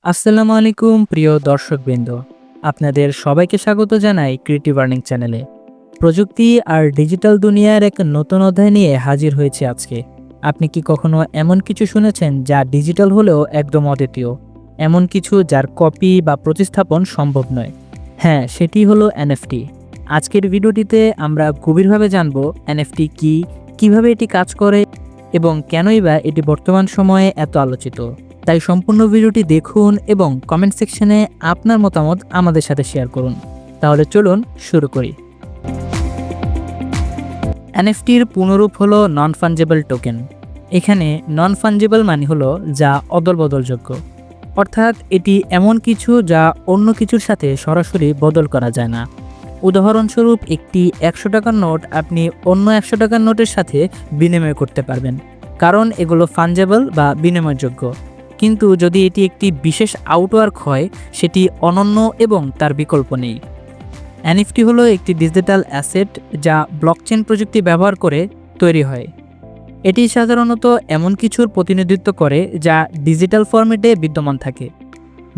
আসসালামু আলাইকুম প্রিয় দর্শকবৃন্দ, আপনাদের সবাইকে স্বাগত জানাই ক্রিয়েটিভ আর্নিং চ্যানেলে। প্রযুক্তি আর ডিজিটাল দুনিয়ার এক নতুন অধ্যায় নিয়ে হাজির হয়েছে আজকে। আপনি কি কখনো এমন কিছু শুনেছেন যা ডিজিটাল হলেও একদম অদ্বিতীয়, এমন কিছু যার কপি বা প্রতিস্থাপন সম্ভব নয়? হ্যাঁ, সেটি হলো এনএফটি। আজকের ভিডিওটিতে আমরা গভীরভাবে জানব এনএফটি কি, কিভাবে এটি কাজ করে এবং কেনই বা এটি বর্তমান সময়ে এত আলোচিত। তাই সম্পূর্ণ ভিডিওটি দেখুন এবং কমেন্ট সেকশনে আপনার মতামত আমাদের সাথে শেয়ার করুন। তাহলে চলুন শুরু করি। এনএফটির পুনরূপ হলো নন ফাঞ্জেবল টোকেন। এখানে নন ফাঞ্জেবল মানে হলো যা অদলবদলযোগ্য, অর্থাৎ এটি এমন কিছু যা অন্য কিছুর সাথে সরাসরি বদল করা যায় না। উদাহরণস্বরূপ, একটি ১০০ টাকার নোট আপনি অন্য ১০০ টাকার নোটের সাথে বিনিময় করতে পারবেন, কারণ এগুলো ফাঞ্জেবল বা বিনিময়যোগ্য। কিন্তু যদি এটি একটি বিশেষ আউটওয়ার্ক হয়, সেটি অনন্য এবং তার বিকল্প নেই। এনএফটি হলো একটি ডিজিটাল অ্যাসেট যা ব্লকচেন প্রযুক্তি ব্যবহার করে তৈরি হয়। এটি সাধারণত এমন কিছুর প্রতিনিধিত্ব করে যা ডিজিটাল ফরম্যাটে বিদ্যমান থাকে,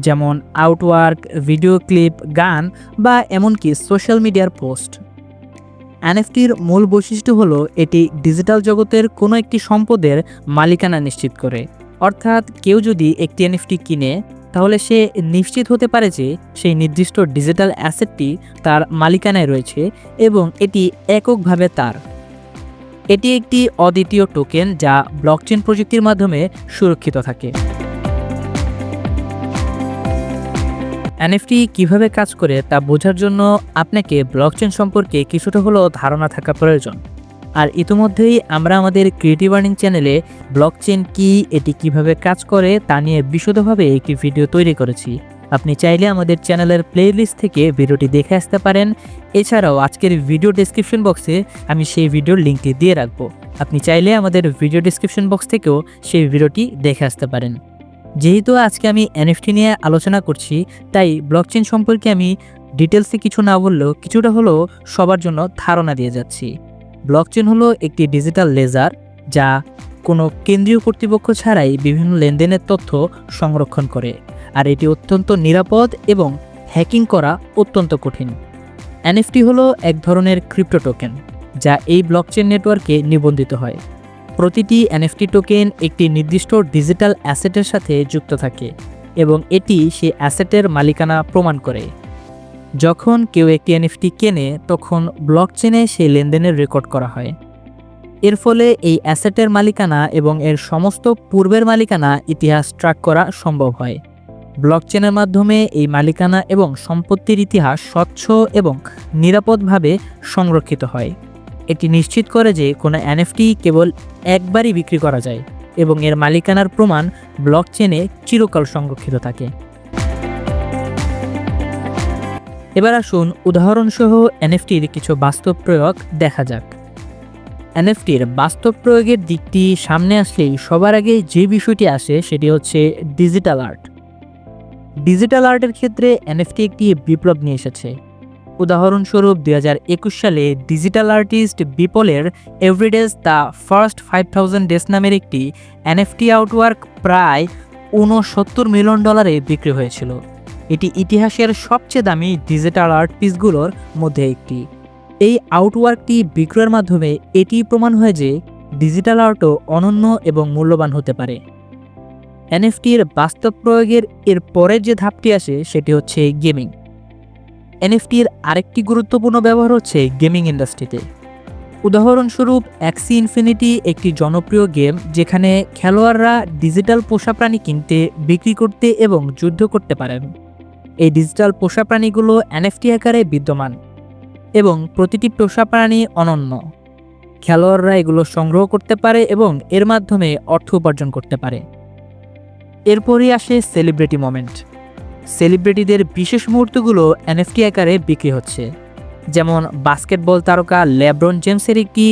যেমন আউটওয়ার্ক, ভিডিও ক্লিপ, গান বা এমনকি সোশ্যাল মিডিয়ার পোস্ট। এনএফটির মূল বৈশিষ্ট্য হলো এটি ডিজিটাল জগতের কোনো একটি সম্পদের মালিকানা নিশ্চিত করে। অর্থাৎ কেউ যদি একটি এনএফটি কিনে, তাহলে সে নিশ্চিত হতে পারে যে সেই নির্দিষ্ট ডিজিটাল অ্যাসেটটি তার মালিকানায় রয়েছে এবং এটি এককভাবে তার। এটি একটি অদ্বিতীয় টোকেন যা ব্লকচেন প্রযুক্তির মাধ্যমে সুরক্ষিত থাকে। এনএফটি কিভাবে কাজ করে তা বোঝার জন্য আপনাকে ব্লকচেন সম্পর্কে কিছুটা হলেও ধারণা থাকা প্রয়োজন। আর ইতিমধ্যেই আমরা আমাদের ক্রিয়েটিভ আর্নিং চ্যানেলে ব্লকচেন কি, এটি কিভাবে কাজ করে তা নিয়ে বিশদভাবে একটি ভিডিও তৈরি করেছি। আপনি চাইলে আমাদের চ্যানেলের প্লেলিস্ট থেকে ভিডিওটি দেখে আসতে পারেন। এছাড়াও আজকের ভিডিও ডেসক্রিপশন বক্সে আমি সেই ভিডিওর লিঙ্কটি দিয়ে রাখবো। আপনি চাইলে আমাদের ভিডিও ডেসক্রিপশন বক্স থেকেও সেই ভিডিওটি দেখে আসতে পারেন। যেহেতু আজকে আমি এনএফটি নিয়ে আলোচনা করছি, তাই ব্লকচেন সম্পর্কে আমি ডিটেলসে কিছু না বললেও কিছুটা হলেও সবার জন্য ধারণা দিয়ে যাচ্ছি। ব্লকচেন হলো একটি ডিজিটাল লেজার যা কোনো কেন্দ্রীয় কর্তৃপক্ষ ছাড়াই বিভিন্ন লেনদেনের তথ্য সংরক্ষণ করে, আর এটি অত্যন্ত নিরাপদ এবং হ্যাকিং করা অত্যন্ত কঠিন। এনএফটি হলো এক ধরনের ক্রিপ্টো টোকেন যা এই ব্লকচেন নেটওয়ার্কে নিবন্ধিত হয়। প্রতিটি এনএফটি টোকেন একটি নির্দিষ্ট ডিজিটাল অ্যাসেটের সাথে যুক্ত থাকে এবং এটি সেই অ্যাসেটের মালিকানা প্রমাণ করে। যখন কেউ একটি এনএফটি কেনে, তখন ব্লকচেনে সেই লেনদেনের রেকর্ড করা হয়। এর ফলে এই অ্যাসেটের মালিকানা এবং এর সমস্ত পূর্বের মালিকানা ইতিহাস ট্র্যাক করা সম্ভব হয়। ব্লকচেনের মাধ্যমে এই মালিকানা এবং সম্পত্তির ইতিহাস স্বচ্ছ এবং নিরাপদভাবে সংরক্ষিত হয়। এটি নিশ্চিত করে যে কোনো এনএফটি কেবল একবারই বিক্রি করা যায় এবং এর মালিকানার প্রমাণ ব্লকচেনে চিরকাল সংরক্ষিত থাকে। এবার আসুন উদাহরণসহ এনএফটির কিছু বাস্তব প্রয়োগ দেখা যাক। এনএফটির বাস্তব প্রয়োগের দিকটি সামনে আসলেই সবার আগে যে বিষয়টি আসে সেটি হচ্ছে ডিজিটাল আর্ট। ডিজিটাল আর্টের ক্ষেত্রে এনএফটি একটি বিপ্লব নিয়ে এসেছে। উদাহরণস্বরূপ 2021 সালে ডিজিটাল আর্টিস্ট বিপলের এভরিডেজ দ্য ফার্স্ট 5000 ডেজ নামের একটি এনএফটি আউটওয়ার্ক প্রায় $69 মিলিয়ন বিক্রি হয়েছিল। এটি ইতিহাসের সবচেয়ে দামি ডিজিটাল আর্ট পিসগুলোর মধ্যে একটি। এই আউটওয়ার্কটি বিক্রয়ের মাধ্যমে এটি প্রমাণ হয় যে ডিজিটাল আর্টও অনন্য এবং মূল্যবান হতে পারে। এনএফটির বাস্তব প্রয়োগের এর পরের যে ধাপটি আসে সেটি হচ্ছে গেমিং। এনএফটির আরেকটি গুরুত্বপূর্ণ ব্যবহার হচ্ছে গেমিং ইন্ডাস্ট্রিতে। উদাহরণস্বরূপ অ্যাক্সি ইনফিনিটি একটি জনপ্রিয় গেম যেখানে খেলোয়াড়রা ডিজিটাল পোষা প্রাণী কিনতে, বিক্রি করতে এবং যুদ্ধ করতে পারেন। এই ডিজিটাল পোষা প্রাণীগুলো এনএফটি আকারে বিদ্যমান এবং প্রতিটি পোষা প্রাণী অনন্য। খেলোয়াড়রা এগুলো সংগ্রহ করতে পারে এবং এর মাধ্যমে অর্থ উপার্জন করতে পারে। এরপরই আসে সেলিব্রিটি মোমেন্ট। সেলিব্রিটিদের বিশেষ মুহূর্তগুলো এনএফটি আকারে বিক্রি হচ্ছে, যেমন বাস্কেটবল তারকা লেব্রন জেমসের একটি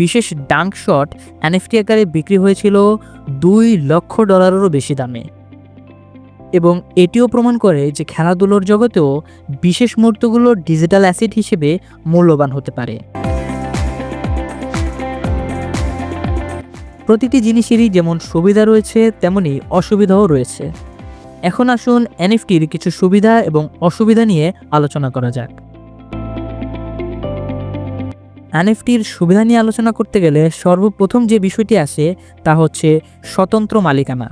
বিশেষ ডাঙ্ক শট এনএফটি আকারে বিক্রি হয়েছিল $2 লক্ষ বেশি দামে। এবং এটিও প্রমাণ করে যে খেলাধুলোর জগতেও বিশেষ মুহূর্তগুলো ডিজিটাল অ্যাসেট হিসেবে মূল্যবান হতে পারে। প্রতিটি জিনিসেরই যেমন সুবিধা রয়েছে তেমনি অসুবিধাও রয়েছে। এখন আসুন এনএফটির কিছু সুবিধা এবং অসুবিধা নিয়ে আলোচনা করা যাক। এনএফটির সুবিধা নিয়ে আলোচনা করতে গেলে সর্বপ্রথম যে বিষয়টি আসে তা হচ্ছে স্বতন্ত্র মালিকানা।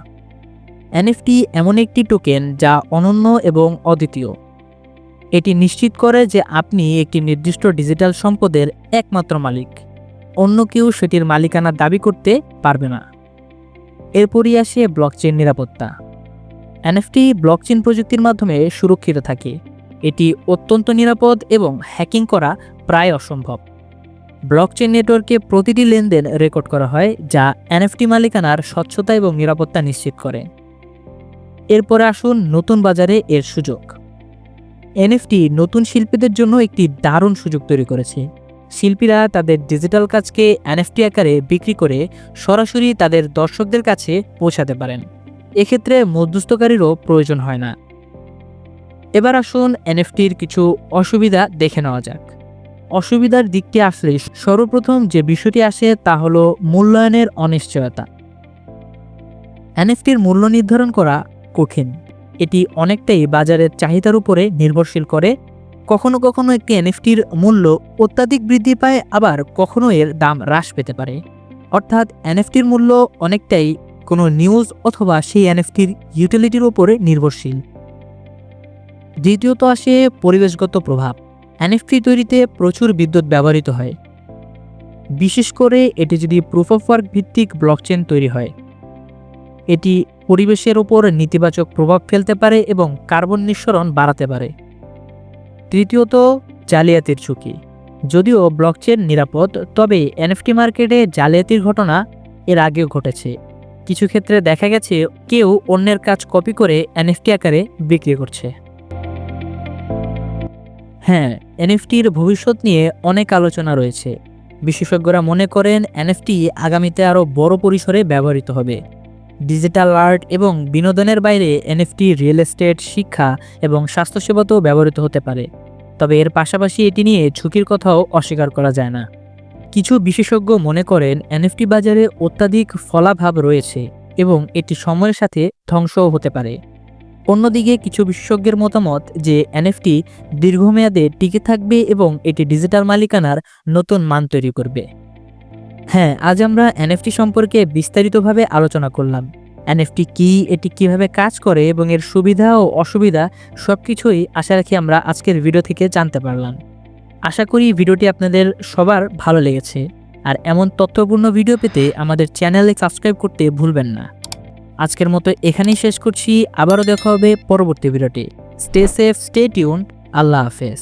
এনএফটি এমন একটি টোকেন যা অনন্য এবং অদ্বিতীয়। এটি নিশ্চিত করে যে আপনি একটি নির্দিষ্ট ডিজিটাল সম্পদের একমাত্র মালিক, অন্য কেউ সেটির মালিকানা দাবি করতে পারবে না। এরপরই আসে ব্লকচেন নিরাপত্তা। এনএফটি ব্লকচেন প্রযুক্তির মাধ্যমে সুরক্ষিত থাকে। এটি অত্যন্ত নিরাপদ এবং হ্যাকিং করা প্রায় অসম্ভব। ব্লকচেন নেটওয়ার্কে প্রতিটি লেনদেন রেকর্ড করা হয়, যা এনএফটি মালিকানার স্বচ্ছতা এবং নিরাপত্তা নিশ্চিত করে। এরপরে আসুন নতুন বাজারে এর সুযোগ। এনএফটি নতুন শিল্পীদের জন্য একটি দারুণ সুযোগ তৈরি করেছে। শিল্পীরা তাদের ডিজিটাল কাজকে এনএফটি আকারে বিক্রি করে সরাসরি তাদের দর্শকদের কাছে পৌঁছাতে পারেন। এক্ষেত্রে মধ্যস্থকারীরও প্রয়োজন হয় না। এবার আসুন এনএফটির কিছু অসুবিধা দেখে নেওয়া যাক। অসুবিধার দিকটি আসলে সর্বপ্রথম যে বিষয়টি আসে তা হলো মূল্যায়নের অনিশ্চয়তা। এনএফটির মূল্য নির্ধারণ করা কঠিন। এটি অনেকটাই বাজারের চাহিদার উপরে নির্ভরশীল করে। কখনো কখনো একটি এনএফটির মূল্য অত্যাধিক বৃদ্ধি পায়, আবার কখনো এর দাম হ্রাস পেতে পারে। অর্থাৎ এনএফটির মূল্য অনেকটাই কোনো নিউজ অথবা সেই এনএফটির ইউটিলিটির উপরে নির্ভরশীল। দ্বিতীয়ত আসে পরিবেশগত প্রভাব। এনএফটি তৈরিতে প্রচুর বিদ্যুৎ ব্যবহৃত হয়, বিশেষ করে এটি যদি প্রুফ অফ ওয়ার্ক ভিত্তিক ব্লকচেন তৈরি হয়। এটি পরিবেশের ওপর নেতিবাচক প্রভাব ফেলতে পারে এবং কার্বন নিঃসরণ বাড়াতে পারে। তৃতীয়ত জালিয়াতির ঝুঁকি। যদিও ব্লকচেন নিরাপদ, তবে এনএফটি মার্কেটে জালিয়াতির ঘটনা এর আগেও ঘটেছে। কিছু ক্ষেত্রে দেখা গেছে কেউ অন্যের কাজ কপি করে এনএফটি আকারে বিক্রি করছে। হ্যাঁ, এনএফটির ভবিষ্যৎ নিয়ে অনেক আলোচনা রয়েছে। বিশেষজ্ঞরা মনে করেন এনএফটি আগামীতে আরও বড় পরিসরে ব্যবহৃত হবে। ডিজিটাল আর্ট এবং বিনোদনের বাইরে এনএফটি রিয়েল এস্টেট, শিক্ষা এবং স্বাস্থ্যসেবাতেও ব্যবহৃত হতে পারে। তবে এর পাশাপাশি এটি নিয়ে ঝুঁকির কথাও অস্বীকার করা যায় না। কিছু বিশেষজ্ঞ মনে করেন এনএফটি বাজারে অত্যাধিক ফলাভাব রয়েছে এবং এটি সময়ের সাথে ধ্বংসও হতে পারে। অন্যদিকে কিছু বিশেষজ্ঞের মতামত যে এনএফটি দীর্ঘমেয়াদে টিকে থাকবে এবং এটি ডিজিটাল মালিকানার নতুন মান তৈরি করবে। হ্যাঁ, আজ আমরা এনএফটি সম্পর্কে বিস্তারিতভাবে আলোচনা করলাম। এনএফটি কি, এটি কিভাবে কাজ করে এবং এর সুবিধা ও অসুবিধা সবকিছুই আশা রাখি আমরা আজকের ভিডিও থেকে জানতে পারলাম। আশা করি ভিডিওটি আপনাদের সবার ভালো লেগেছে। আর এমন তথ্যপূর্ণ ভিডিও পেতে আমাদের চ্যানেলে সাবস্ক্রাইব করতে ভুলবেন না। আজকের মতো এখানেই শেষ করছি। আবারও দেখা হবে পরবর্তী ভিডিওতে। Stay safe, stay tune. Allah হাফেজ।